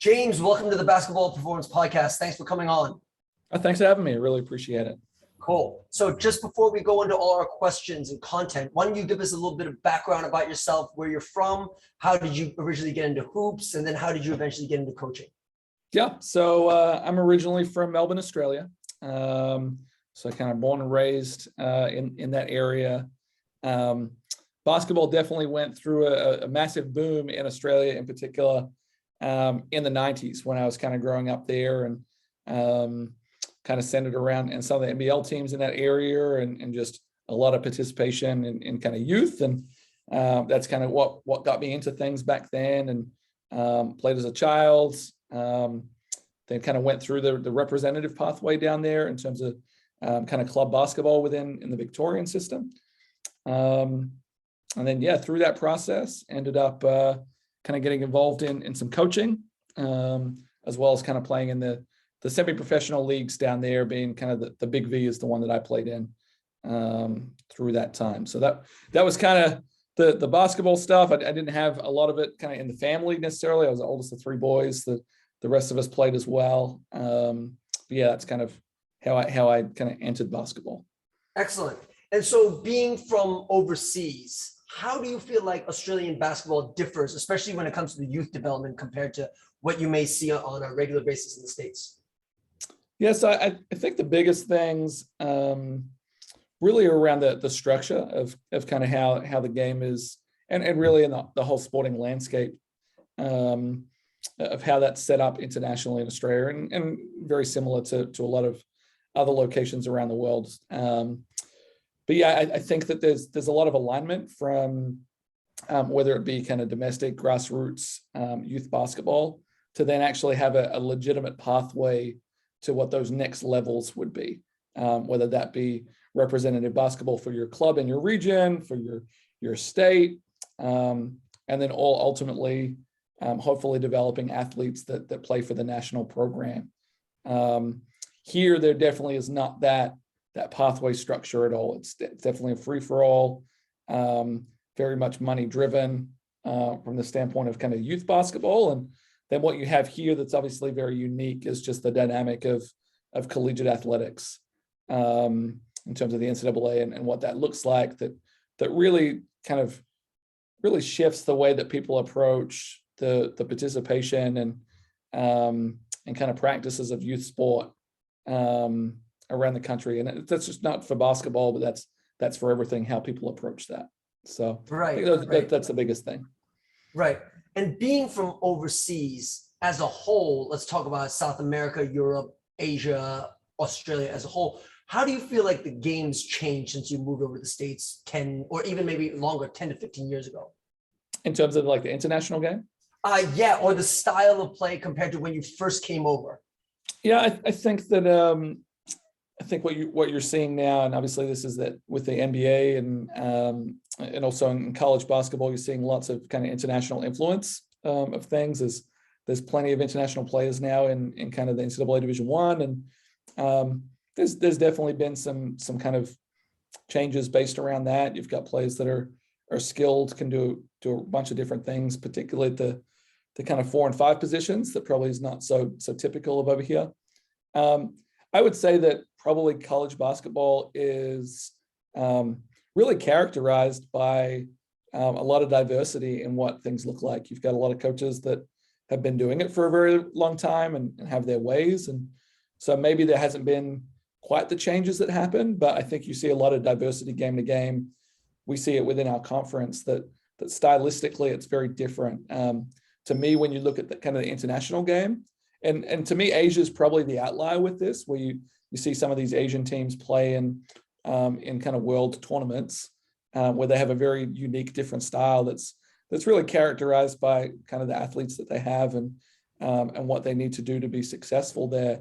James, welcome to the Basketball Performance Podcast. Thanks for coming on. Thanks for having me. I really appreciate it. Cool. So just before we go into all our questions and content, why don't you give us a little bit of background about yourself, where you're from, how did you originally get into hoops, and then how did you eventually get into coaching? Yeah, so I'm originally from Melbourne, Australia. So I kind of born and raised in that area. Basketball definitely went through a massive boom in Australia in particular in the 90s when I was kind of growing up there, and kind of centered around and some of the NBL teams in that area, and just a lot of participation in kind of youth. And that's kind of what got me into things back then, and played as a child. Then kind of went through the representative pathway down there in terms of kind of club basketball in the Victorian system. And then, yeah, through that process, ended up kind of getting involved in some coaching, as well as kind of playing in the semi-professional leagues down there, being kind of the Big V is the one that I played in through that time. So that was kind of the basketball stuff. I didn't have a lot of it kind of in the family necessarily. I was the oldest of three boys. The rest of us played as well. But yeah, that's kind of how I kind of entered basketball. Excellent. And so being from overseas, how do you feel like Australian basketball differs, especially when it comes to the youth development compared to what you may see on a regular basis in the States? Yes, I think the biggest things really are around the structure of kind of how the game is, and really in the whole sporting landscape of how that's set up internationally in Australia, and very similar to a lot of other locations around the world. But yeah, I think that there's a lot of alignment from whether it be kind of domestic grassroots youth basketball to then actually have a legitimate pathway to what those next levels would be, whether that be representative basketball for your club in your region, for your state, and then all ultimately, hopefully developing athletes that play for the national program. Here, there definitely is not that pathway structure at all. It's definitely a free-for-all, very much money-driven from the standpoint of kind of youth basketball. And then what you have here that's obviously very unique is just the dynamic of collegiate athletics in terms of the NCAA and what that looks like, that really kind of really shifts the way that people approach the participation and kind of practices of youth sport around the country. And that's just not for basketball, but that's for everything, how people approach that. So right, I think that's the biggest thing. Right. And being from overseas as a whole, let's talk about South America, Europe, Asia, Australia as a whole. How do you feel like the game's changed since you moved over to the States 10 or even maybe longer, 10 to 15 years ago? In terms of like the international game? Yeah, or the style of play compared to when you first came over. Yeah, I think that I think what you're seeing now, and obviously this is that with the NBA and also in college basketball, you're seeing lots of kind of international influence of things. There's plenty of international players now in kind of the NCAA Division I, and there's definitely been some kind of changes based around that. You've got players that are skilled, can do a bunch of different things, particularly at the kind of 4 and 5 positions that probably is not so typical of over here. I would say that probably college basketball is really characterized by a lot of diversity in what things look like. You've got a lot of coaches that have been doing it for a very long time and have their ways. And so maybe there hasn't been quite the changes that happen, but I think you see a lot of diversity game to game. We see it within our conference that stylistically it's very different. To me, when you look at the kind of the international game, and to me, Asia is probably the outlier with this, where you see some of these Asian teams play in kind of world tournaments where they have a very unique, different style that's really characterized by kind of the athletes that they have and what they need to do to be successful there.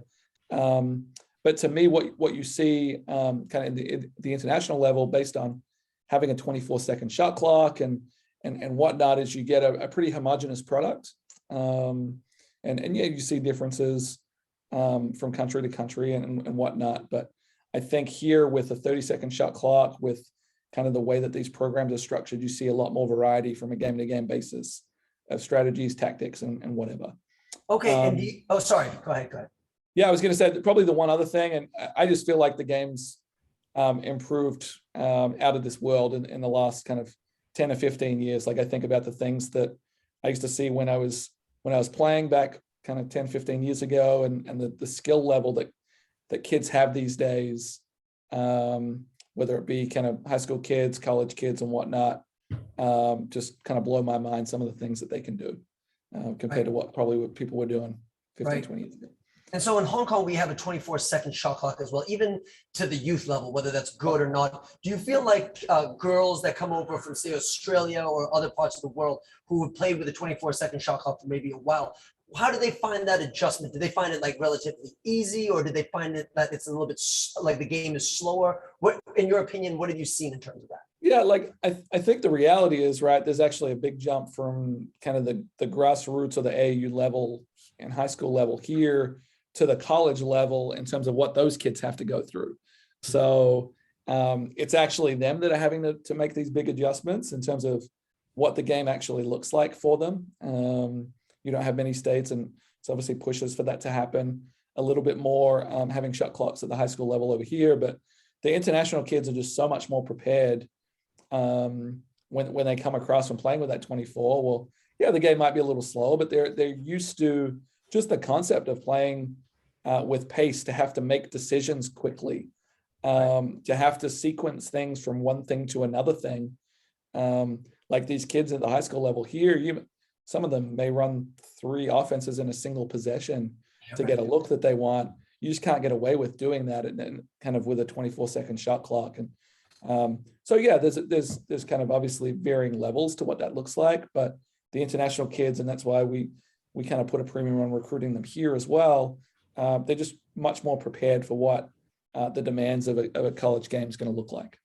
But to me, what you see kind of in the international level, based on having a 24-second shot clock and whatnot, is you get a pretty homogenous product. And yeah, you see differences from country to country and whatnot. But I think here with a 30-second shot clock, with kind of the way that these programs are structured, you see a lot more variety from a game-to-game basis of strategies, tactics, and whatever. Okay. And oh, sorry. Go ahead. Go ahead. Yeah, I was going to say probably the one other thing, and I just feel like the game's improved out of this world in the last kind of 10 or 15 years. Like I think about the things that I used to see when I was playing back kind of 10, 15 years ago, and the skill level that kids have these days, whether it be kind of high school kids, college kids and whatnot, just kind of blow my mind some of the things that they can do compared to what people were doing 15, 20 years ago. And so in Hong Kong, we have a 24-second shot clock as well, even to the youth level, whether that's good or not. Do you feel like girls that come over from, say, Australia or other parts of the world who have played with a 24-second shot clock for maybe a while, how do they find that adjustment? Do they find it like relatively easy, or do they find it that it's a little bit like the game is slower? What, in your opinion, what have you seen in terms of that? Yeah, like I think the reality is, right, there's actually a big jump from kind of the grassroots or the AAU level and high school level here to the college level in terms of what those kids have to go through. So it's actually them that are having to make these big adjustments in terms of what the game actually looks like for them. You don't have many states, and it's obviously pushes for that to happen a little bit more, having shot clocks at the high school level over here. But the international kids are just so much more prepared when they come across from playing with that 24. Well, yeah, the game might be a little slow, but they're used to just the concept of playing with pace, to have to make decisions quickly, to have to sequence things from one thing to another thing. Like these kids at the high school level here, some of them may run 3 offenses in a single possession to get a look that they want. You just can't get away with doing that, and kind of with a 24-second shot clock. And so yeah, there's kind of obviously varying levels to what that looks like, but the international kids, and that's why we kind of put a premium on recruiting them here as well. They're just much more prepared for what the demands of a college game is going to look like.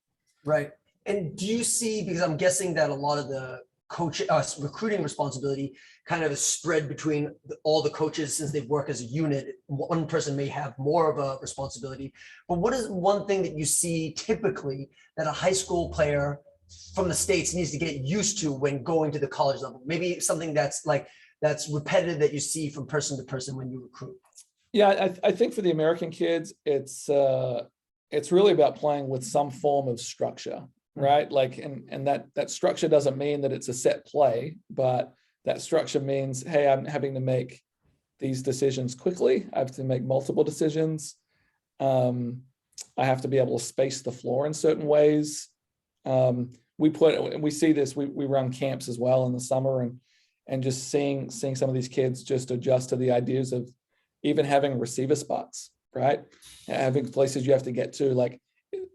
Right. And do you see, because I'm guessing that a lot of the recruiting responsibility kind of is spread between all the coaches, since they work as a unit, one person may have more of a responsibility. But what is one thing that you see typically that a high school player from the States needs to get used to when going to the college level? Maybe something that's repetitive that you see from person to person when you recruit. Yeah, I think for the American kids, it's really about playing with some form of structure, right? Like, and that structure doesn't mean that it's a set play, but that structure means, hey, I'm having to make these decisions quickly. I have to make multiple decisions. I have to be able to space the floor in certain ways. We see this. We run camps as well in the summer, and just seeing some of these kids just adjust to the ideas of even having receiver spots, right? Having places you have to get to. Like,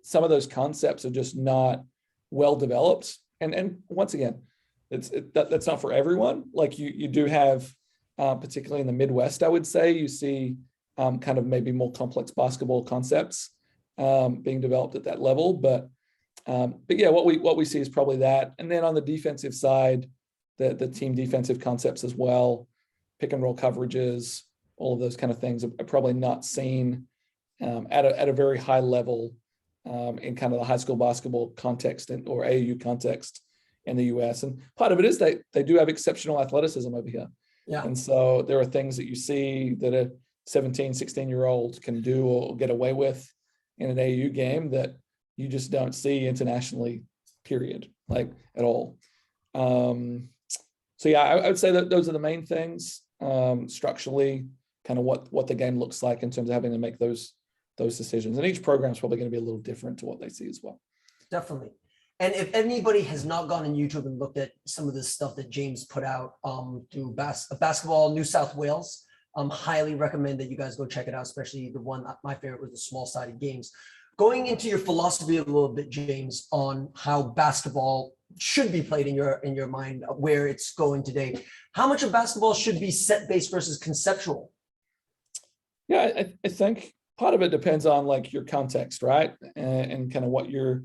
some of those concepts are just not well developed. And once again, that's not for everyone. Like you do have, particularly in the Midwest, I would say, you see kind of maybe more complex basketball concepts being developed at that level. But yeah, what we see is probably that. And then on the defensive side, the team defensive concepts as well, pick and roll coverages, all of those kind of things are probably not seen at a very high level in kind of the high school basketball context or AAU context in the US. And part of it is they do have exceptional athleticism over here. Yeah. And so there are things that you see that a 17, 16-year-old can do or get away with in an AAU game that you just don't see internationally, period, like at all. So yeah, I would say that those are the main things structurally, kind of what the game looks like in terms of having to make those decisions. And each program is probably going to be a little different to what they see as well. Definitely. And if anybody has not gone on YouTube and looked at some of the stuff that James put out through Basketball New South Wales, highly recommend that you guys go check it out, especially the one, my favorite was the small-sided games. Going into your philosophy a little bit, James, on how basketball should be played in your mind, where it's going today. How much of basketball should be set-based versus conceptual? Yeah, I think part of it depends on like your context, right? And kind of what you're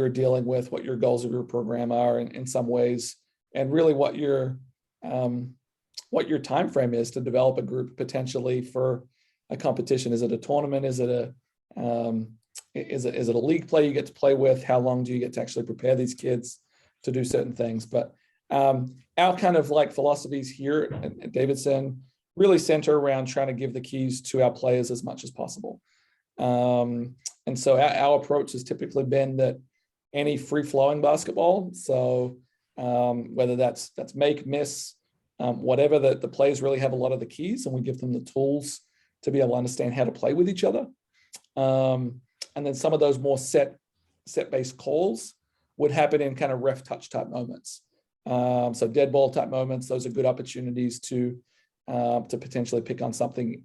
dealing with, what your goals of your program are in some ways, and really what your time frame is to develop a group potentially for a competition. Is it a tournament? Is it a league play you get to play with? How long do you get to actually prepare these kids to do certain things? But Our kind of like philosophies here at Davidson really center around trying to give the keys to our players as much as possible. And so our approach has typically been that any free-flowing basketball, so whether that's make, miss, whatever, the players really have a lot of the keys, and we give them the tools to be able to understand how to play with each other. And then some of those more set-based calls would happen in kind of ref touch type moments. So dead ball type moments, those are good opportunities to potentially pick on something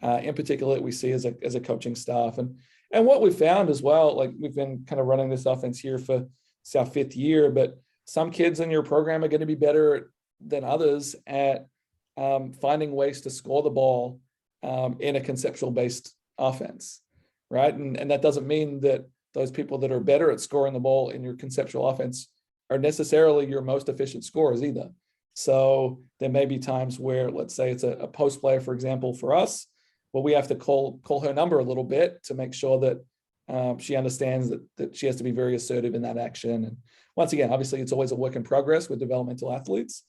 in particular that we see as a coaching staff. And what we've found as well, like we've been kind of running this offense here for it's our 5th year, but some kids in your program are going to be better than others at finding ways to score the ball in a conceptual based offense, right? And that doesn't mean that those people that are better at scoring the ball in your conceptual offense are necessarily your most efficient scorers either. So there may be times where, let's say it's a post player, for example, for us, well, we have to call her number a little bit to make sure that she understands that she has to be very assertive in that action. And once again, obviously it's always a work in progress with developmental athletes,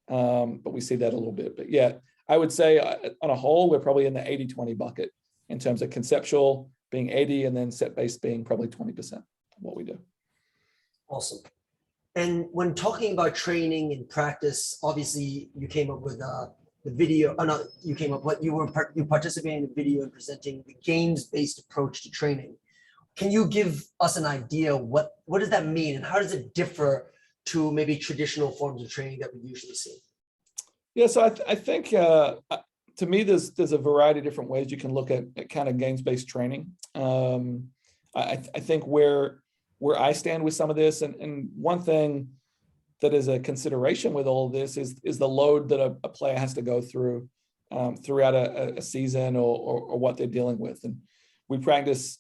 but we see that a little bit. But yeah, I would say on a whole, we're probably in the 80-20 bucket in terms of conceptual being 80 and then set-based being probably 20% of what we do. Awesome. And when talking about training and practice, obviously you came up with the video. Oh no, you came up. What you participated in the video and presenting the games-based approach to training. Can you give us an idea what does that mean and how does it differ to maybe traditional forms of training that we usually see? Yeah, so I think to me there's a variety of different ways you can look at kind of games-based training. I think where I stand with some of this, and one thing that is a consideration with all of this is the load that a player has to go through throughout a season or what they're dealing with. And we practice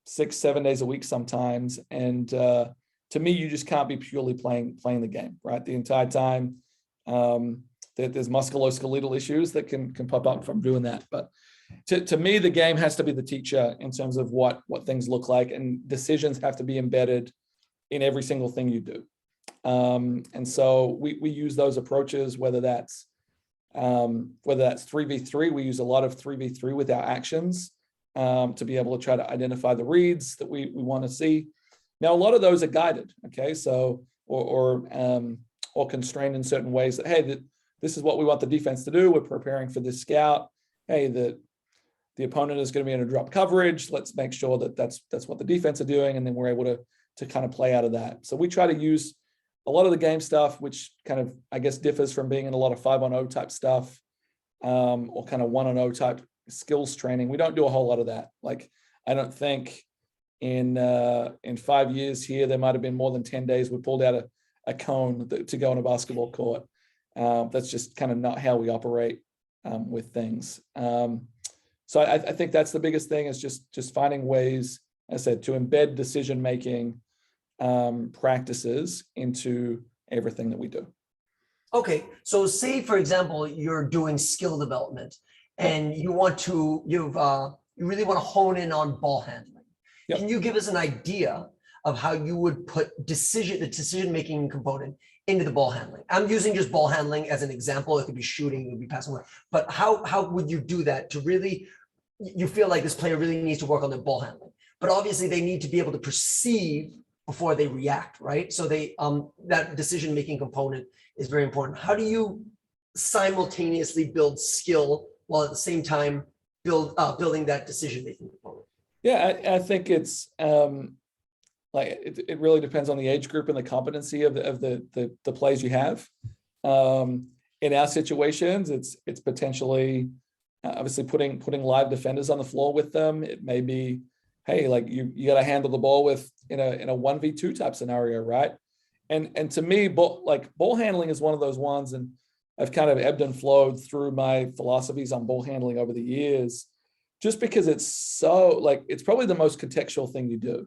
6-7 days a week sometimes, and to me, you just can't be purely playing the game, right? The entire time. There's musculoskeletal issues that can pop up from doing that. But to me, the game has to be the teacher in terms of what things look like, and decisions have to be embedded in every single thing you do. And so we use those approaches, whether that's 3v3, we use a lot of 3v3 with our actions to be able to try to identify the reads that we want to see. Now, a lot of those are guided, okay? So, or constrained in certain ways that, hey, this is what we want the defense to do. We're preparing for this scout. Hey, the opponent is going to be in a drop coverage. Let's make sure that that's what the defense are doing, and then we're able to kind of play out of that. So we try to use a lot of the game stuff, which kind of, I guess, differs from being in a lot of 5-on-0 type stuff or kind of 1-on-0 type skills training. We don't do a whole lot of that. Like, I don't think in 5 years here, there might have been more than 10 days we pulled out a cone to go on a basketball court. That's just kind of not how we operate with things. So I think that's the biggest thing, is just finding ways, as I said, to embed decision-making practices into everything that we do. Okay. So say, for example, you're doing skill development and you really want to hone in on ball handling. Yep. Can you give us an idea of how you would put the decision-making component into the ball handling? I'm using just ball handling as an example. It could be shooting, it could be passing, but how would you do that to really, you feel like this player really needs to work on their ball handling, but obviously they need to be able to perceive before they react, right? So that decision-making component is very important. How do you simultaneously build skill while at the same time building that decision-making component? Yeah, I think it's like it really depends on the age group and the competency of the plays you have. In our situations, it's potentially obviously putting live defenders on the floor with them. It may be, hey, like you got to handle the ball in a 1v2 type scenario, right? And to me, ball handling is one of those ones, and I've kind of ebbed and flowed through my philosophies on ball handling over the years, just because it's so, like, it's probably the most contextual thing you do.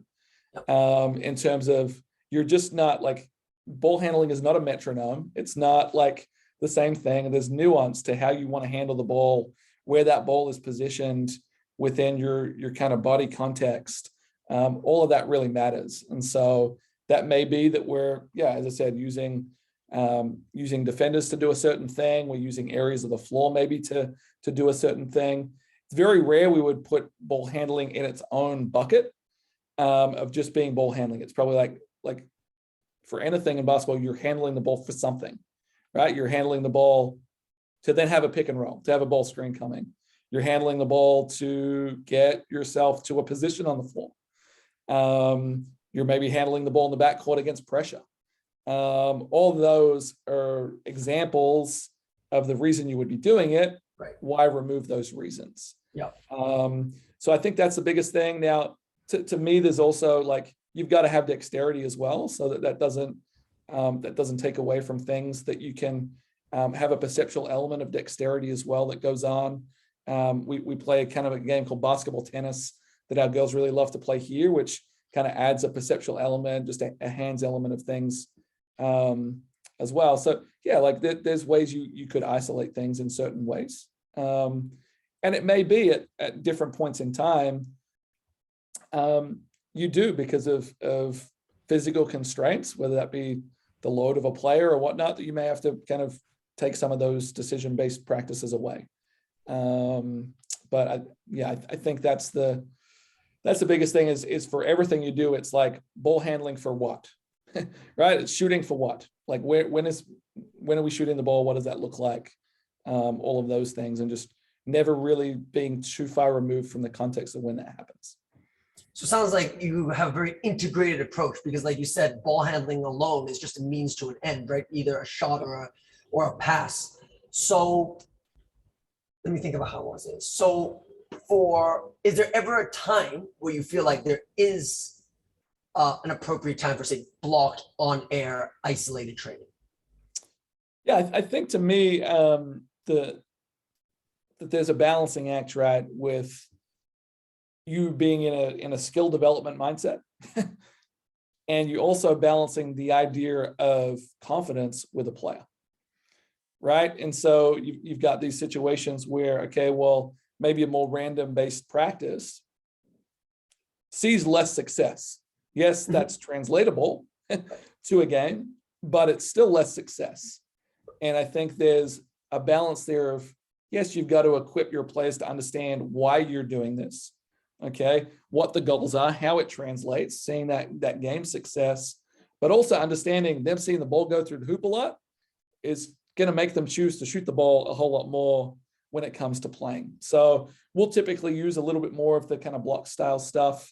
In terms of, you're just not, like, ball handling is not a metronome. It's not like the same thing. There's nuance to how you want to handle the ball, where that ball is positioned within your kind of body context. All of that really matters. And so that may be that we're, as I said, using using defenders to do a certain thing. We're using areas of the floor maybe to do a certain thing. It's very rare we would put ball handling in its own bucket of just being ball handling. It's probably like for anything in basketball, you're handling the ball for something, right? You're handling the ball to then have a pick and roll, to have a ball screen coming. You're handling the ball to get yourself to a position on the floor. You're maybe handling the ball in the backcourt against pressure. All those are examples of the reason you would be doing it. Right. Why remove those reasons? Yeah. So I think that's the biggest thing. Now, to me, there's also like, you've got to have dexterity as well, so that doesn't take away from things that you can have a perceptual element of dexterity as well that goes on. We play kind of a game called basketball tennis that our girls really love to play here, which kind of adds a perceptual element, just a hands element of things as well. So yeah, like there's ways you could isolate things in certain ways. And it may be at different points in time, you do because of physical constraints, whether that be the load of a player or whatnot, that you may have to kind of take some of those decision-based practices away. But I think that's the biggest thing is for everything you do, it's like ball handling for what, right? It's shooting for what? Like when are we shooting the ball? What does that look like? All of those things, and just never really being too far removed from the context of when that happens. So it sounds like you have a very integrated approach, because like you said, ball handling alone is just a means to an end, right? Either a shot or a pass. So let me think about how I want to say this. So is there ever a time where you feel like there is an appropriate time for, say, blocked on air isolated training? Yeah, I think to me, that there's a balancing act, right, with you being in a skill development mindset, and you also balancing the idea of confidence with a player, right? And so you've got these situations where, okay, well, maybe a more random based practice sees less success. Yes, that's translatable to a game, but it's still less success. And I think there's a balance there of, yes, you've got to equip your players to understand why you're doing this, okay, what the goals are, how it translates, seeing that game success, but also understanding them seeing the ball go through the hoop a lot is going to make them choose to shoot the ball a whole lot more when it comes to playing. So we'll typically use a little bit more of the kind of block style stuff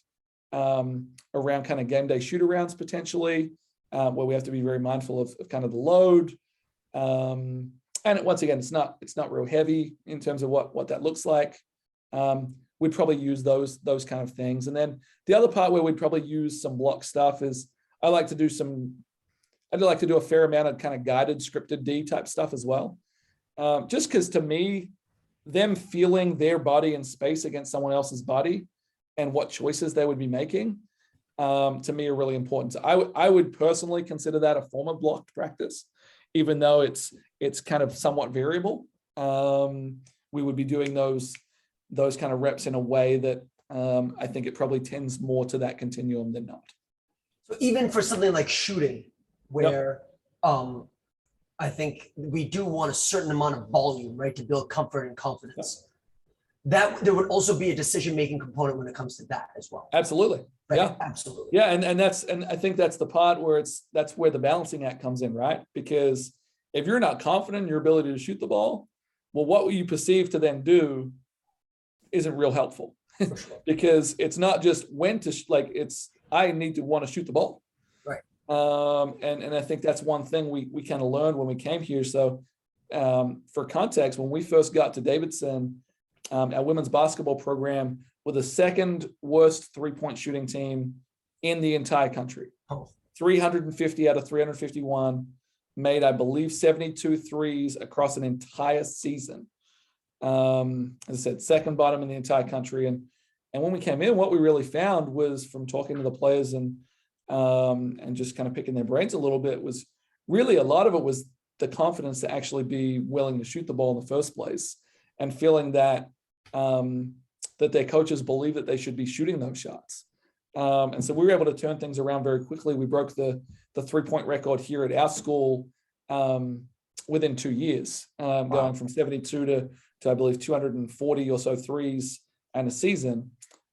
around kind of game day shoot arounds potentially, where we have to be very mindful of kind of the load. And once again, it's not real heavy in terms of what that looks like. We'd probably use those kind of things. And then the other part where we'd probably use some block stuff is I'd like to do a fair amount of kind of guided scripted D type stuff as well. Just because to me, them feeling their body in space against someone else's body and what choices they would be making, to me are really important. So I would personally consider that a form of blocked practice, even though it's kind of somewhat variable. We would be doing those kind of reps in a way that I think it probably tends more to that continuum than not. So even for something like shooting, where I think we do want a certain amount of volume, right, to build comfort and confidence. That there would also be a decision-making component when it comes to that as well. Absolutely. Right? Yeah, absolutely. Yeah, and I think that's the part where that's where the balancing act comes in, right? Because if you're not confident in your ability to shoot the ball, well, what you perceive to then do isn't real helpful. For sure. Because it's not just when to I need to want to shoot the ball. Right. And I think that's one thing we kind of learned when we came here. So for context, when we first got to Davidson, our women's basketball program were the second worst three-point shooting team in the entire country. 350 out of 351 made, I believe, 72 threes across an entire season. As I said, second bottom in the entire country. And when we came in, what we really found was, from talking to the players and just kind of picking their brains a little bit, was really a lot of it was the confidence to actually be willing to shoot the ball in the first place, and feeling that that their coaches believe that they should be shooting those shots. And so we were able to turn things around very quickly. We broke the 3-point record here at our school within 2 years, going from 72 to I believe 240 or so threes and a season.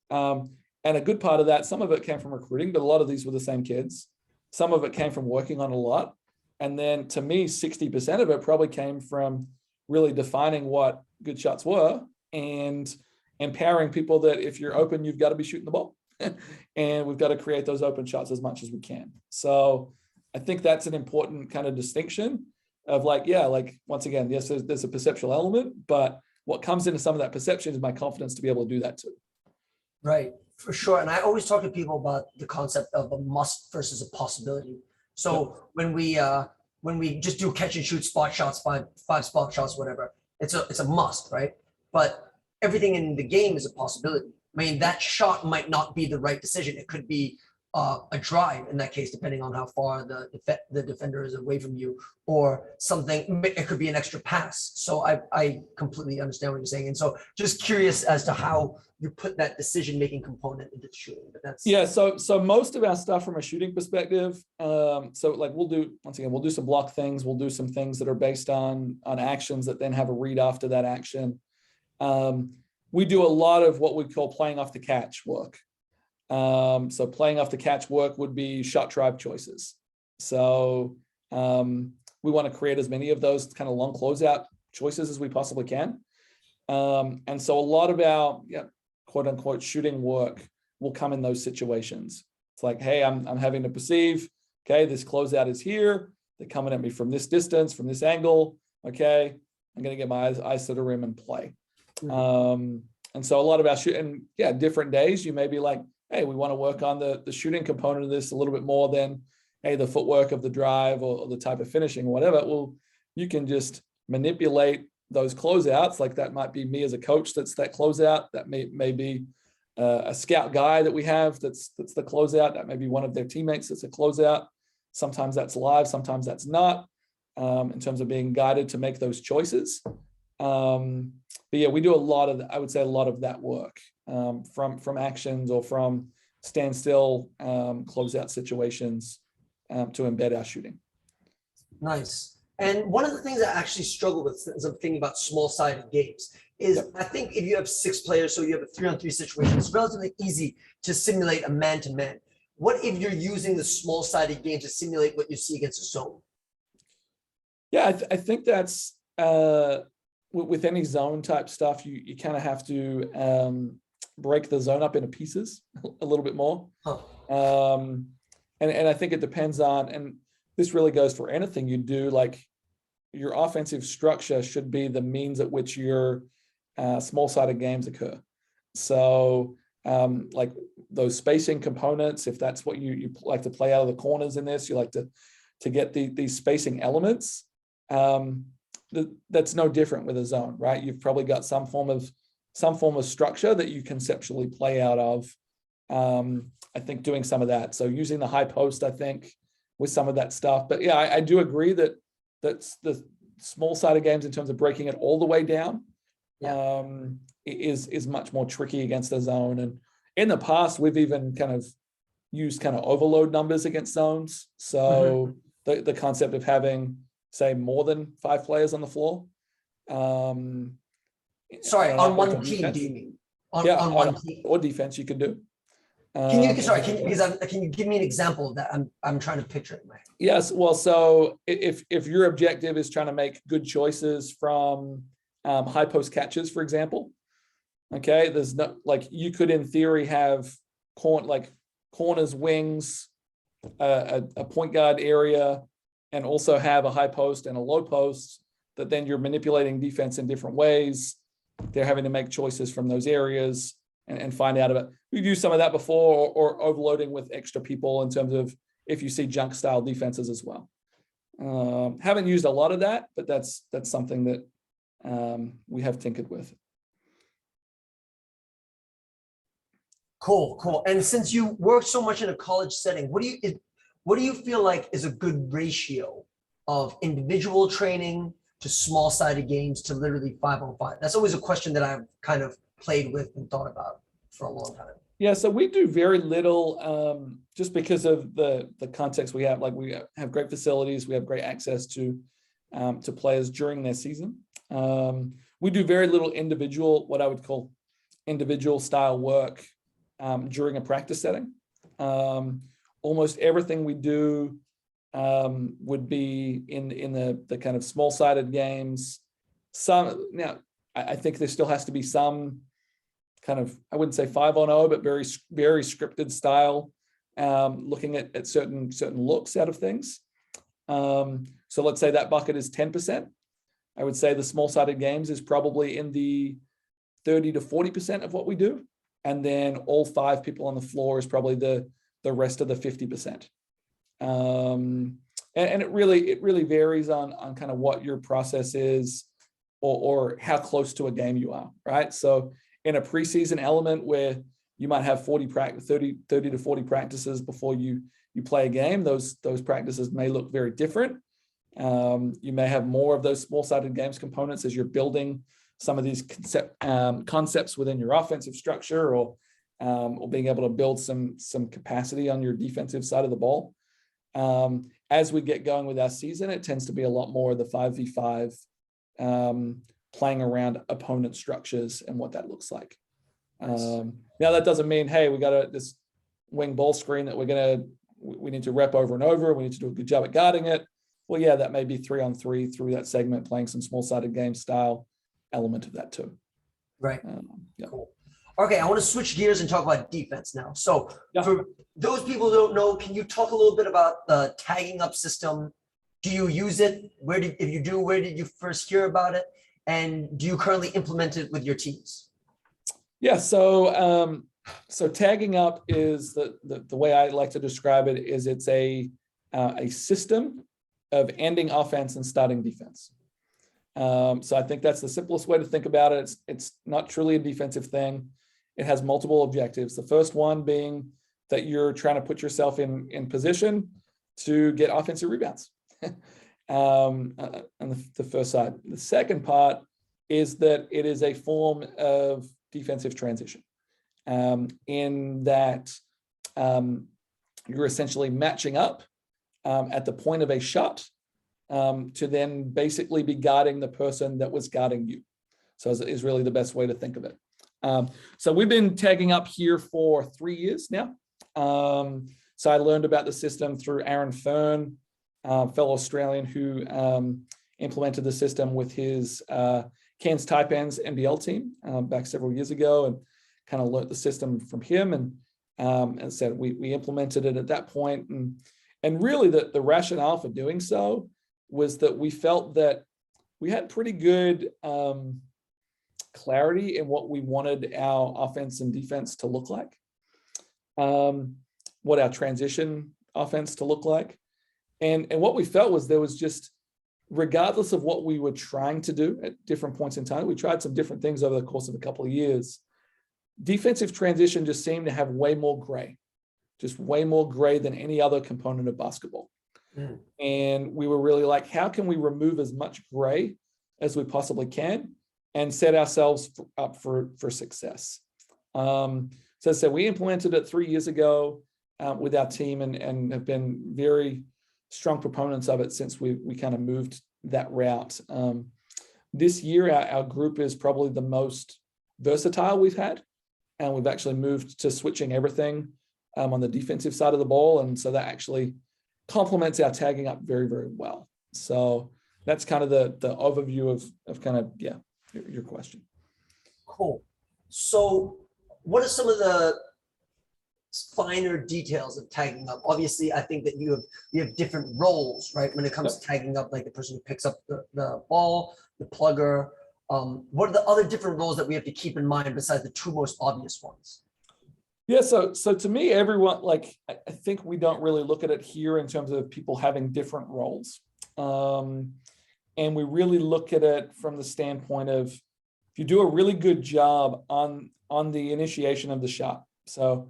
And a good part of that, some of it came from recruiting, but a lot of these were the same kids. Some of it came from working on a lot. And then to me, 60% of it probably came from really defining what good shots were and empowering people that if you're open, you've got to be shooting the ball. And we've got to create those open shots as much as we can. So I think that's an important kind of distinction of like, yeah, like once again, yes, there's a perceptual element, but what comes into some of that perception is my confidence to be able to do that too. Right, for sure. And I always talk to people about the concept of a must versus a possibility. So when we just do catch and shoot spot shots, five spot shots, whatever, it's a must, right? But everything in the game is a possibility. I mean, that shot might not be the right decision. It could be a drive in that case, depending on how far the defender is away from you, or something. It could be an extra pass. So I completely understand what you're saying. And so just curious as to how you put that decision-making component into shooting. But that's So most of our stuff from a shooting perspective. So like we'll do some block things. We'll do some things that are based on actions that then have a read after that action. We do a lot of what we call playing off the catch work. So playing off the catch work would be shot drive choices. So we want to create as many of those kind of long closeout choices as we possibly can. And so a lot of our quote unquote shooting work will come in those situations. It's like, hey, I'm having to perceive, okay, this closeout is here. They're coming at me from this distance, from this angle. Okay, I'm going to get my eyes to the rim and play. And so a lot of our shooting, different days, you may be like, hey, we want to work on the shooting component of this a little bit more than, hey, the footwork of the drive or the type of finishing or whatever. Well, you can just manipulate those closeouts. Like that might be me as a coach that's that closeout. That may be a scout guy that we have that's the closeout. That may be one of their teammates that's a closeout. Sometimes that's live, sometimes that's not, in terms of being guided to make those choices. But yeah, we do a lot of, I would say a lot of that work from actions or from standstill closeout situations to embed our shooting. nice. And one of the things I actually struggle with as I'm thinking about small-sided games is I think if you have 6 players, so you have a 3-on-3 situation, it's relatively easy to simulate a man-to-man. What if you're using the small-sided game to simulate what you see against a zone? Yeah, I think that's with any zone type stuff, you kind of have to break the zone up into pieces a little bit more. And I think it depends on, and this really goes for anything you do, like your offensive structure should be the means at which your small-sided games occur. So like those spacing components, if that's what you like to play out of the corners in this, you like to get these spacing elements. That's no different with a zone, right? You've probably got some form of structure that you conceptually play out of. I think doing some of that. So using the high post, I think, with some of that stuff. But yeah, I do agree that's the small-sided games in terms of breaking it all the way down is much more tricky against the zone. And in the past, we've even kind of used kind of overload numbers against zones. So the concept of having, say, more than 5 players on the floor. Sorry, on one team, do you mean? On one team. Or defense you could do. Can you give me an example of that? I'm trying to picture it in my head. Yes, well, so if your objective is trying to make good choices from high post catches, for example, okay, there's no, like, you could in theory have corners, wings, a point guard area, and also have a high post and a low post that then you're manipulating defense in different ways. They're having to make choices from those areas and find out about. We've used some of that before, or overloading with extra people in terms of if you see junk style defenses as well. Haven't used a lot of that, but that's something that we have tinkered with. Cool. And since you work so much in a college setting, what do you feel like is a good ratio of individual training to small-sided games to literally 5-on-5? That's always a question that I've kind of played with and thought about for a long time. Yeah, so we do very little just because of the context we have. Like we have great facilities, we have great access to players during their season. We do very little individual, what I would call individual style work during a practice setting. Almost everything we do would be in the kind of small-sided games. Now, I think there still has to be some kind of, I wouldn't say 5-on-0, but very, very scripted style, looking at certain looks out of things. So let's say that bucket is 10%. I would say the small-sided games is probably in the 30 to 40% of what we do. And then all 5 people on the floor is probably the rest of the 50%. And it really varies on kind of what your process is or how close to a game you are, right? So in a preseason element where you might have 30 to 40 practices before you play a game, those practices may look very different. You may have more of those small-sided games components as you're building some of these concepts within your offensive structure, or being able to build some capacity on your defensive side of the ball. As we get going with our season, it tends to be a lot more of the 5v5, playing around opponent structures and what that looks like. Now that doesn't mean, hey, we got this wing ball screen that we need to rep over and over. We need to do a good job at guarding it. Well, yeah, that may be 3-on-3 through that segment, playing some small-sided game style element of that too. Right. Yeah. Cool. Okay, I want to switch gears and talk about defense now. So Yeah. for those people who don't know, can you talk a little bit about the tagging up system? Do you use it? If you do, where did you first hear about it? And do you currently implement it with your teams? Yeah, so tagging up is the way I like to describe it is it's a system of ending offense and starting defense. So I think that's the simplest way to think about it. It's not truly a defensive thing. It has multiple objectives. The first one being that you're trying to put yourself in position to get offensive rebounds on the first side. The second part is that it is a form of defensive transition, in that you're essentially matching up at the point of a shot to then basically be guarding the person that was guarding you. So is really the best way to think of it. So we've been tagging up here for 3 years now. So I learned about the system through Aaron Fern, fellow Australian who implemented the system with his Cairns Taipans NBL team back several years ago, and kind of learned the system from him, and said we implemented it at that point. And really the rationale for doing so was that we felt that we had pretty good clarity in what we wanted our offense and defense to look like, what our transition offense to look like. And what we felt was there was just, regardless of what we were trying to do at different points in time, we tried some different things over the course of a couple of years. Defensive transition just seemed to have way more gray than any other component of basketball. Mm. And we were really like, how can we remove as much gray as we possibly can and set ourselves up for success? So as I said, we implemented it 3 years ago with our team, and have been very strong proponents of it since we kind of moved that route. This year, our group is probably the most versatile we've had, and we've actually moved to switching everything on the defensive side of the ball. And so that actually complements our tagging up very, very well. So that's kind of the overview of kind of, yeah, your question. Cool. So what are some of the finer details of tagging up? Obviously, I think that you have different roles, right? When it comes to tagging up, like the person who picks up the ball, the plugger. What are the other different roles that we have to keep in mind besides the 2 most obvious ones? Yeah, so to me, everyone, like, I think we don't really look at it here in terms of people having different roles. And we really look at it from the standpoint of, if you do a really good job on the initiation of the shot. So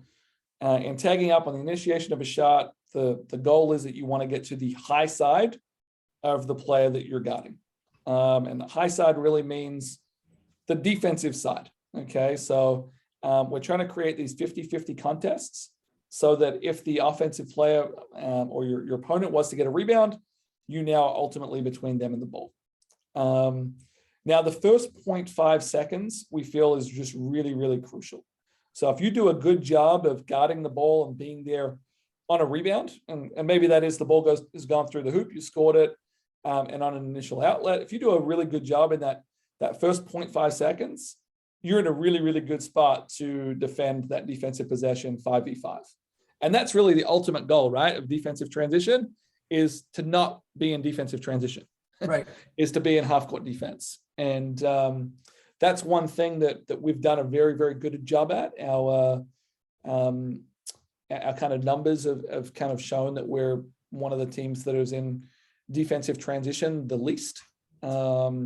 in tagging up on the initiation of a shot, the goal is that you want to get to the high side of the player that you're guarding. And the high side really means the defensive side. Okay, so we're trying to create these 50-50 contests so that if the offensive player or your opponent wants to get a rebound, you now are ultimately between them and the ball. Now, the first 0.5 seconds we feel is just really, really crucial. So if you do a good job of guarding the ball and being there on a rebound, and maybe that is the ball has gone through the hoop, you scored it, and on an initial outlet, if you do a really good job in that first 0.5 seconds, you're in a really, really good spot to defend that defensive possession 5v5. And that's really the ultimate goal, right, of defensive transition, is to not be in defensive transition, right? Is to be in half-court defense. And that's one thing that we've done a very, very good job at. Our kind of numbers have kind of shown that we're one of the teams that is in defensive transition the least out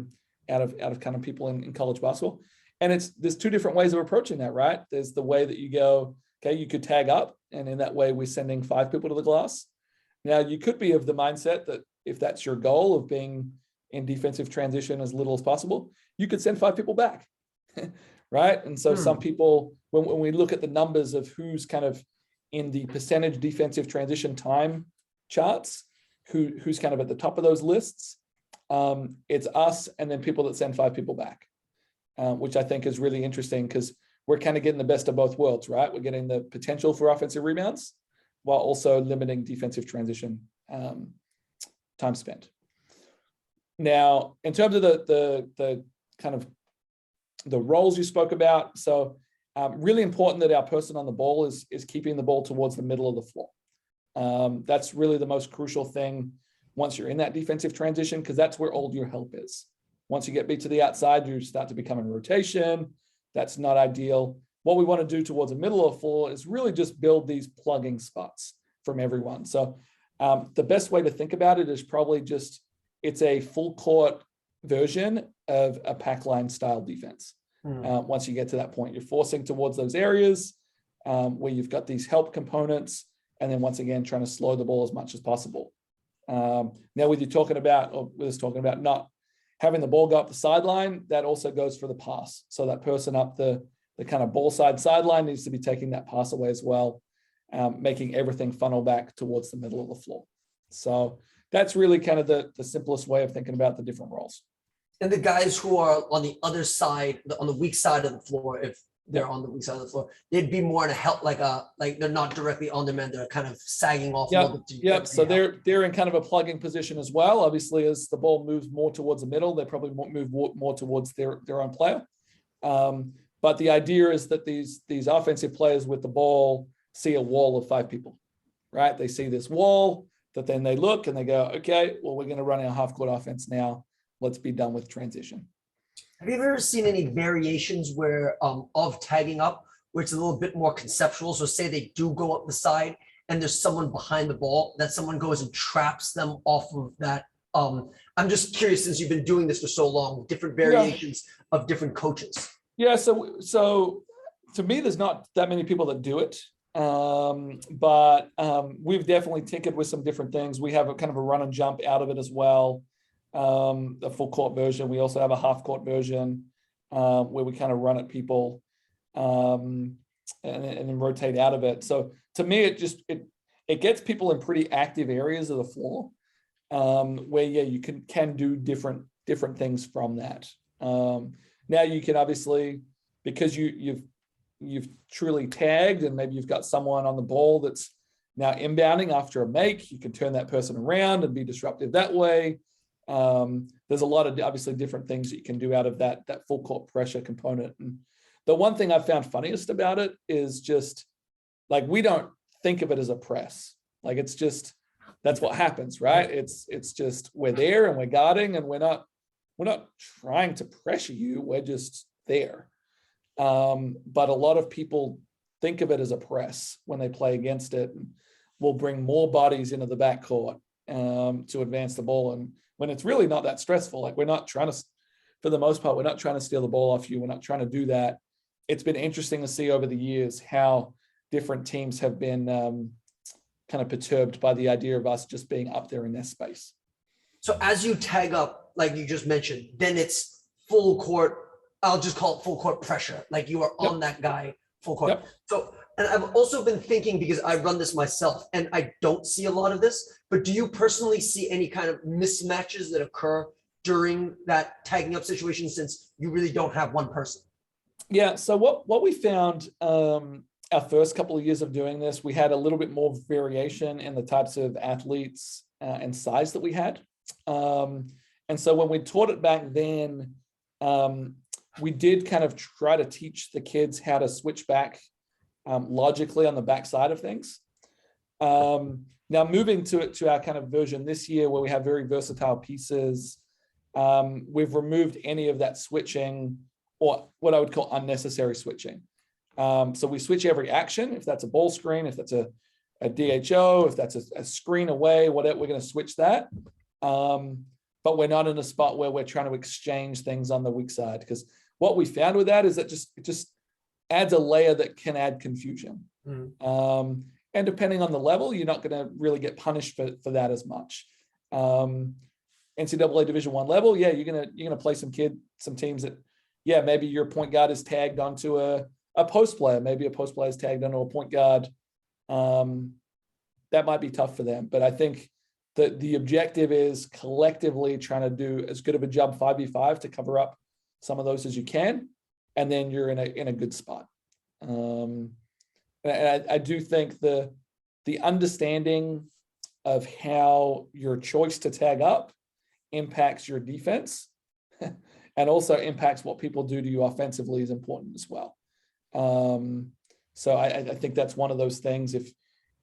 of kind of people in college basketball. And there's two different ways of approaching that, right? There's the way that you go, okay, you could tag up, and in that way we're sending 5 people to the glass. Now, you could be of the mindset that if that's your goal of being in defensive transition as little as possible, you could send 5 people back, right? And so some people, when we look at the numbers of who's kind of in the percentage defensive transition time charts, who's kind of at the top of those lists, it's us and then people that send 5 people back, which I think is really interesting because we're kind of getting the best of both worlds, right? We're getting the potential for offensive rebounds while also limiting defensive transition time spent. Now, in terms of the kind of the roles you spoke about, so really important that our person on the ball is keeping the ball towards the middle of the floor. That's really the most crucial thing once you're in that defensive transition, because that's where all your help is. Once you get beat to the outside, you start to become in rotation. That's not ideal. What we want to do towards the middle of the floor is really just build these plugging spots from everyone. So the best way to think about it is probably just, it's a full court version of a pack line style defense. Once you get to that point, you're forcing towards those areas where you've got these help components, and then once again, trying to slow the ball as much as possible. Now, with you talking about, or with us talking about not having the ball go up the sideline, that also goes for the pass. So that person up the kind of ball sideline needs to be taking that pass away as well, making everything funnel back towards the middle of the floor. So that's really kind of the simplest way of thinking about the different roles. And the guys who are on the other side, on the weak side of the floor, if they're on the weak side of the floor, they'd be more to help, like they're not directly on the man, they're kind of sagging off a little bit. Yep. So they're in kind of a plugging position as well. Obviously, as the ball moves more towards the middle, they probably move more towards their own player. But the idea is that these offensive players with the ball see a wall of 5 people, right? They see this wall that then they look and they go, okay, well, we're going to run our half-court offense now. Let's be done with transition. Have you ever seen any variations where of tagging up, where it's a little bit more conceptual? So say they do go up the side and there's someone behind the ball, that someone goes and traps them off of that. I'm just curious, since you've been doing this for so long, different variations of different coaches. Yeah, so to me, there's not that many people that do it. But we've definitely tinkered with some different things. We have a kind of a run and jump out of it as well. The full court version. We also have a half court version where we kind of run at people and then rotate out of it. So to me, it gets people in pretty active areas of the floor where you can do different things from that. Now you can obviously, because you've truly tagged and maybe you've got someone on the ball that's now inbounding after a make, you can turn that person around and be disruptive that way. There's a lot of obviously different things that you can do out of that full court pressure component. And the one thing I've found funniest about it is just like, we don't think of it as a press. Like, it's just, that's what happens, right? It's just, we're there and we're guarding and we're not trying to pressure you. We're just there. But a lot of people think of it as a press when they play against it, and will bring more bodies into the backcourt to advance the ball. And when it's really not that stressful, like, we're not trying to, for the most part, we're not trying to steal the ball off you. We're not trying to do that. It's been interesting to see over the years how different teams have been kind of perturbed by the idea of us just being up there in their space. So as you tag up, like you just mentioned, then it's full court, I'll just call it full court pressure. Like, you are on that guy Full court. Yep. So, and I've also been thinking, because I run this myself and I don't see a lot of this, but do you personally see any kind of mismatches that occur during that tagging up situation, since you really don't have one person? Yeah. So what we found our first couple of years of doing this, we had a little bit more variation in the types of athletes and size that we had. And so when we taught it back then, we did kind of try to teach the kids how to switch back logically on the backside of things. Now moving to our kind of version this year, where we have very versatile pieces, we've removed any of that switching, or what I would call unnecessary switching. So we switch every action. If that's a ball screen, if that's a DHO, if that's a screen away, whatever, we're going to switch that. But we're not in a spot where we're trying to exchange things on the weak side, because what we found with that is that it just adds a layer that can add confusion. And depending on the level, you're not going to really get punished for that as much. NCAA Division I level, yeah, you're gonna play some teams that, yeah, maybe your point guard is tagged onto a post player, maybe a post player is tagged onto a point guard. That might be tough for them, but I think that the objective is collectively trying to do as good of a job 5v5 to cover up some of those as you can, and then you're in a good spot. And I do think the understanding of how your choice to tag up impacts your defense and also impacts what people do to you offensively is important as well. So I think that's one of those things.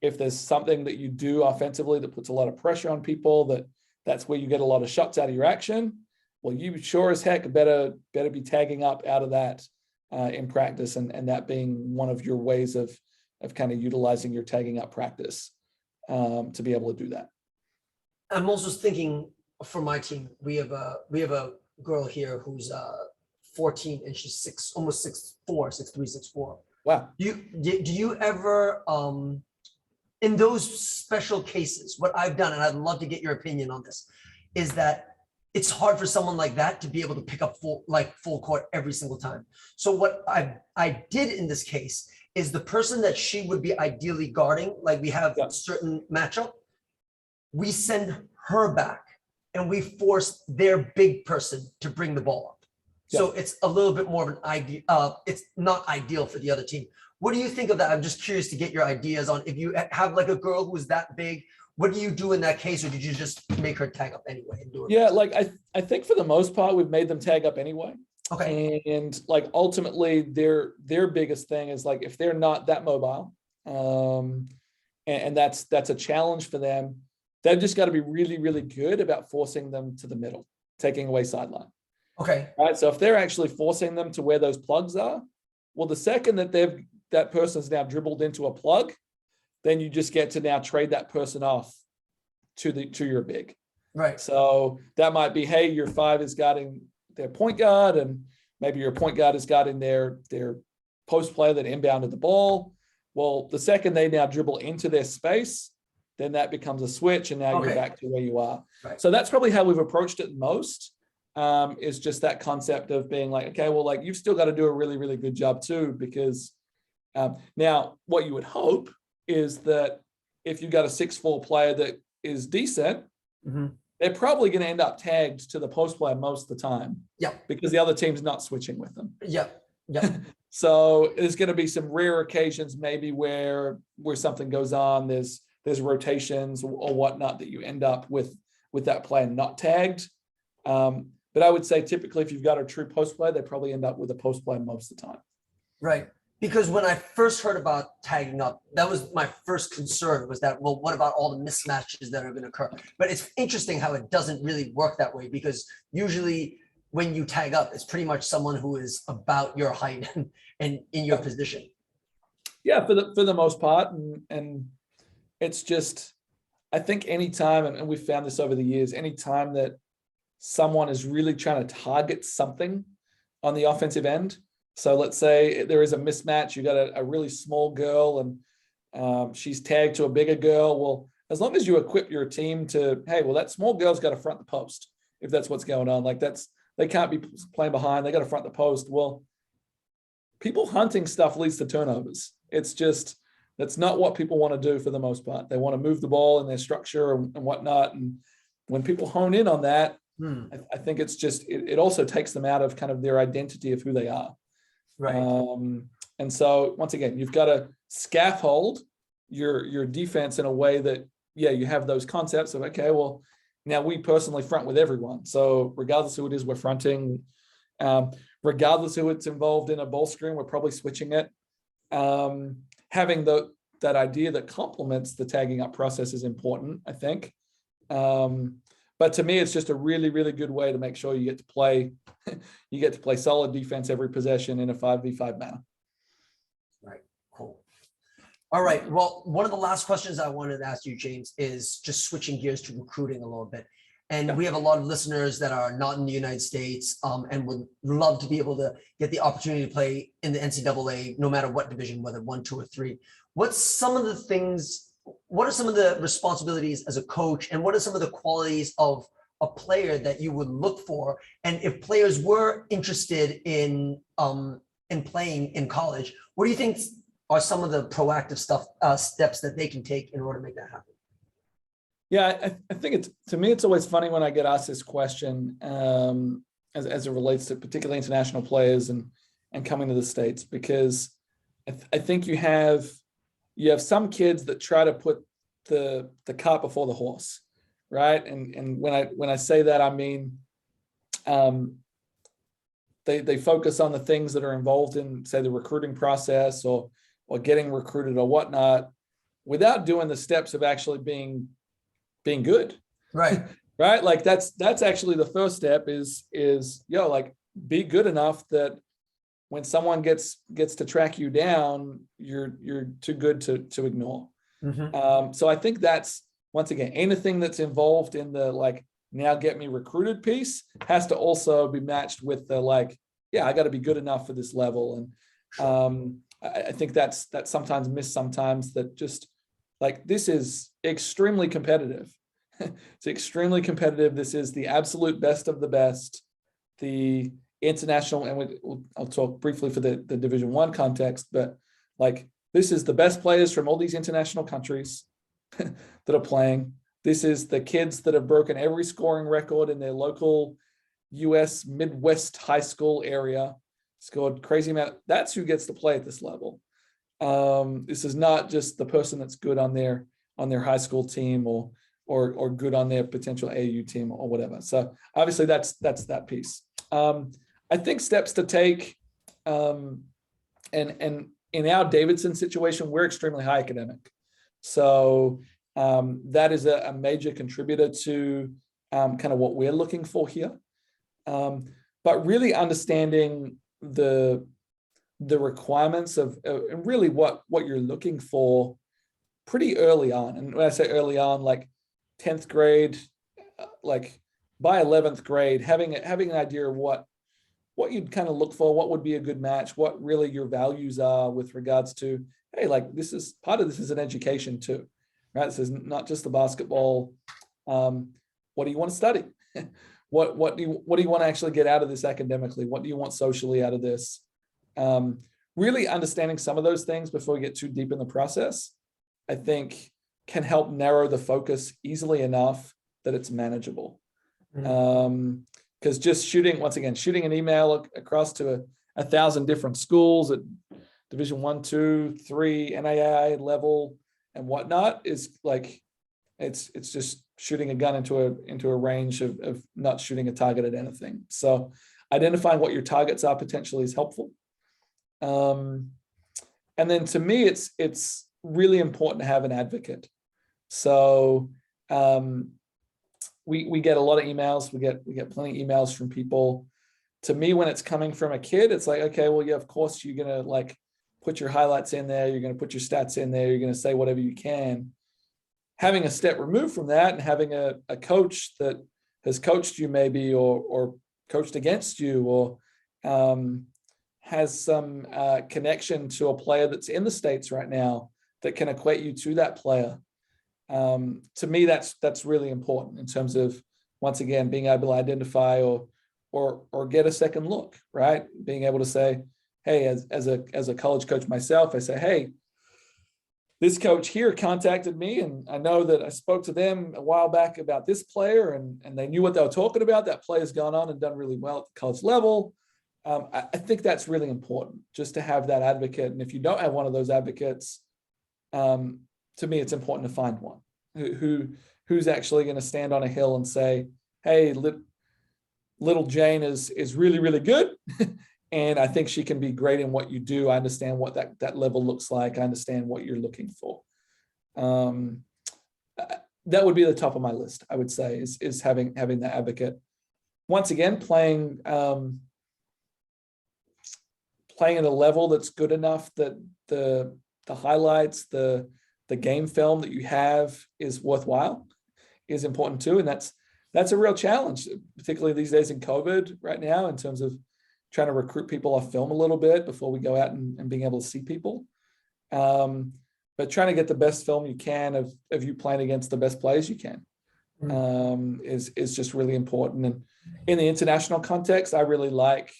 If there's something that you do offensively that puts a lot of pressure on people, that's where you get a lot of shots out of your action, well, you sure as heck better be tagging up out of that in practice, and that being one of your ways of kind of utilizing your tagging up practice to be able to do that. I'm also thinking for my team, we have a girl here who's 14 and she's almost 6'4", 6'3", 6'4". Wow. Do you ever in those special cases, what I've done, and I'd love to get your opinion on this, is that it's hard for someone like that to be able to pick up full court every single time. So what I did in this case is the person that she would be ideally guarding, like we have a certain matchup, we send her back and we force their big person to bring the ball up. So it's a little bit more of an idea. It's not ideal for the other team. What do you think of that? I'm just curious to get your ideas on, if you have like a girl who is that big, what do you do in that case? Or did you just make her tag up anyway and do it? Yeah, like I think for the most part, we've made them tag up anyway. Okay. And like ultimately their biggest thing is like if they're not that mobile, and that's a challenge for them, they've just got to be really, really good about forcing them to the middle, taking away sideline. Okay. Right. So if they're actually forcing them to where those plugs are, well, the second that person's now dribbled into a plug, then you just get to now trade that person off to your big. Right. So that might be, hey, your 5 is guarding their point guard, and maybe your point guard is guarding their post player that inbounded the ball. Well, the second they now dribble into their space, then that becomes a switch, and now you're back to where you are. Right. So that's probably how we've approached it most, is just that concept of being like, okay, well, like you've still got to do a really, really good job too, because now what you would hope is that if you've got a 6'4" player that is decent, they're probably going to end up tagged to the post player most of the time. Yeah. Because the other team's not switching with them. Yeah. Yeah. So there's going to be some rare occasions maybe where something goes on, there's rotations or whatnot that you end up with that player not tagged. But I would say typically if you've got a true post player, they probably end up with a post player most of the time. Right. Because when I first heard about tagging up, that was my first concern, was that, well, what about all the mismatches that are going to occur? But it's interesting how it doesn't really work that way, because usually when you tag up, it's pretty much someone who is about your height and in your position. Yeah, for the most part. And it's just, I think anytime, and we've found this over the years, anytime that someone is really trying to target something on the offensive end. So let's say there is a mismatch, you got a really small girl and she's tagged to a bigger girl. Well, as long as you equip your team to, hey, well, that small girl's got to front the post, if that's what's going on. Like they can't be playing behind, they got to front the post. Well, people hunting stuff leads to turnovers. It's just, that's not what people want to do for the most part. They want to move the ball in their structure and whatnot. And when people hone in on that, I think it's just, it also takes them out of kind of their identity of who they are. Right. And so once again, you've got to scaffold your defense in a way that, yeah, you have those concepts of, okay, well, now we personally front with everyone. So regardless who it is, we're fronting, regardless who it's involved in a ball screen, we're probably switching it. Having that idea that complements the tagging up process is important, I think. But to me, it's just a really, really good way to make sure you get to play, solid defense every possession in a 5v5 manner. Right. Cool. All right. Well, one of the last questions I wanted to ask you, James, is just switching gears to recruiting a little bit. And we have a lot of listeners that are not in the United States and would love to be able to get the opportunity to play in the NCAA, no matter what division, whether 1, 2, or 3. What are some of the responsibilities as a coach, and what are some of the qualities of a player that you would look for? And if players were interested in playing in college, what do you think are some of the proactive steps that they can take in order to make that happen? Yeah, I think to me, it's always funny when I get asked this question as it relates to particularly international players and coming to the States, because I think you have some kids that try to put the cart before the horse, right? And when I say that, I mean they focus on the things that are involved in, say, the recruiting process or getting recruited or whatnot, without doing the steps of actually being good. Right. Right. Like that's actually the first step is, like, be good enough that when someone gets to track you down, you're too good to ignore. So I think that's, once again, anything that's involved in the, like, now get me recruited piece has to also be matched with the, like, yeah, I got to be good enough for this level. And I think that's sometimes missed sometimes, that just, like, this is extremely competitive. It's extremely competitive. This is the absolute best of the best. The international, and I'll talk briefly for the Division I context, but, like, this is the best players from all these international countries that are playing. This is the kids that have broken every scoring record in their local US Midwest high school area, scored crazy amount. That's who gets to play at this level. This is not just the person that's good on their high school team or good on their potential AU team or whatever. So obviously that's that piece. I think steps to take, and in our Davidson situation, we're extremely high academic. So that is a major contributor to kind of what we're looking for here. But really understanding the requirements of really what you're looking for pretty early on. And when I say early on, like 10th grade, like by 11th grade, having an idea of what you'd kind of look for, what would be a good match, what really your values are with regards to, hey, like, this is part of this is an education too, right? This is not just the basketball. What do you want to study? What do you want to actually get out of this academically? What do you want socially out of this? Really understanding some of those things before we get too deep in the process, I think, can help narrow the focus easily enough that it's manageable. Because just shooting an email across to 1,000 different schools at Division 1, 2, 3, NAIA level and whatnot is like, it's just shooting a gun into a range of not shooting a target at anything. So identifying what your targets are potentially is helpful. And then to me, it's really important to have an advocate. So we get a lot of emails. We get plenty of emails from people. To me, when it's coming from a kid, it's like, okay, well, yeah, of course you're gonna, like, put your highlights in there. You're gonna put your stats in there. You're gonna say whatever you can. Having a step removed from that and having a coach that has coached you maybe or coached against you or has some connection to a player that's in the States right now that can equate you to that player. To me, that's really important in terms of, once again, being able to identify or get a second look, right? Being able to say, hey, as a college coach myself, I say, hey, this coach here contacted me, and I know that I spoke to them a while back about this player, and they knew what they were talking about. That player's gone on and done really well at the college level. I think that's really important, just to have that advocate. And if you don't have one of those advocates, to me, it's important to find one who's actually going to stand on a hill and say, hey, little Jane is really, really good. And I think she can be great in what you do. I understand what that level looks like. I understand what you're looking for. That would be the top of my list, I would say, is having that advocate. Once again, playing at a level that's good enough that the highlights, the game film that you have is worthwhile, is important too. And that's a real challenge, particularly these days in COVID right now, in terms of trying to recruit people off film a little bit before we go out and being able to see people. But trying to get the best film you can of you playing against the best players you can is just really important. And in the international context, I really like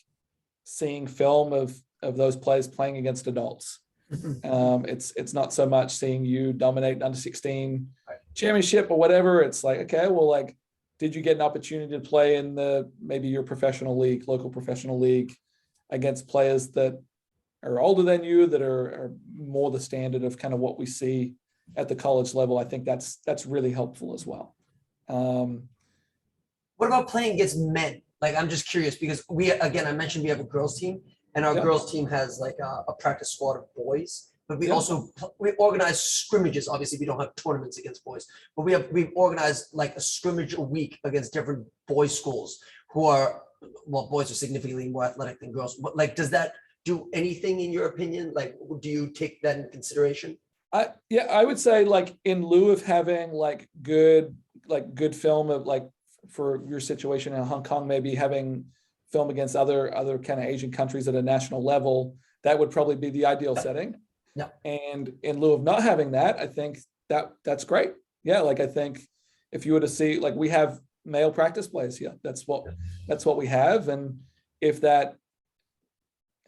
seeing film of those players playing against adults. It's not so much seeing you dominate an under 16 championship or whatever. It's like, okay, well, like, did you get an opportunity to play in maybe your professional league, local professional league, against players that are older than you, that are more the standard of kind of what we see at the college level? I think that's really helpful as well. What about playing against men? Like, I'm just curious because I mentioned we have a girls team, and our girls team has like a practice squad of boys. But we also we organize scrimmages. Obviously, we don't have tournaments against boys, but we've organized like a scrimmage a week against different boys' schools who are, well, boys are significantly more athletic than girls. But like, does that do anything in your opinion? Like, do you take that into consideration? I would say, like, in lieu of having like good film of, like, for your situation in Hong Kong, maybe having film against other kind of Asian countries at a national level, that would probably be the ideal setting. Yeah. And in lieu of not having that, I think that's great. Yeah. Like, I think if you were to see, like, we have male practice players here, that's what we have. And if that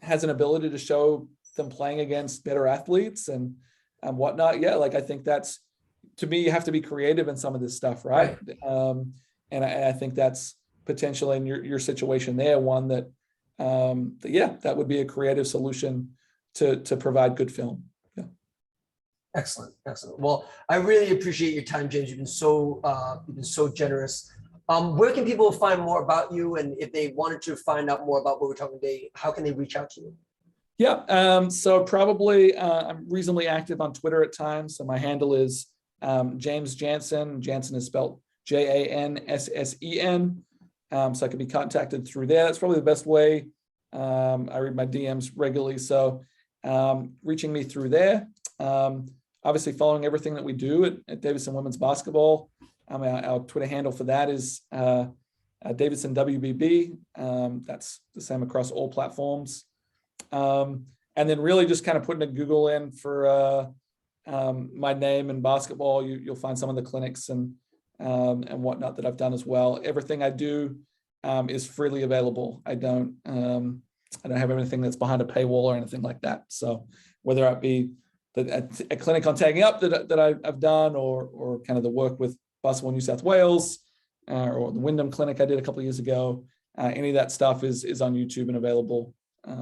has an ability to show them playing against better athletes and whatnot, yeah, like, I think that's, to me, you have to be creative in some of this stuff, right? And I think that's potentially in your situation there, one that that would be a creative solution to provide good film. Yeah. Excellent. Well, I really appreciate your time, James. You've been so generous. Where can people find more about you? And if they wanted to find out more about what we're talking today, how can they reach out to you? Yeah. So probably I'm reasonably active on Twitter at times. So my handle is James Janssen. Janssen is spelled Janssen. So I can be contacted through there. That's probably the best way. I read my DMs regularly. So reaching me through there. Obviously following everything that we do at Davidson Women's Basketball. Our Twitter handle for that is Davidson WBB. That's the same across all platforms. And then really just kind of putting a Google in for my name and basketball. You'll find some of the clinics and whatnot that I've done as well. Everything I do is freely available. I don't have anything that's behind a paywall or anything like that. So whether it be a clinic on tagging up that I've done, or kind of the work with Basketball New South Wales, or the Wyndham Clinic I did a couple of years ago, any of that stuff is on YouTube and available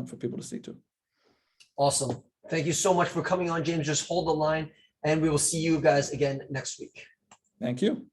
for people to see too. Awesome. Thank you so much for coming on, James. Just hold the line, and we will see you guys again next week. Thank you.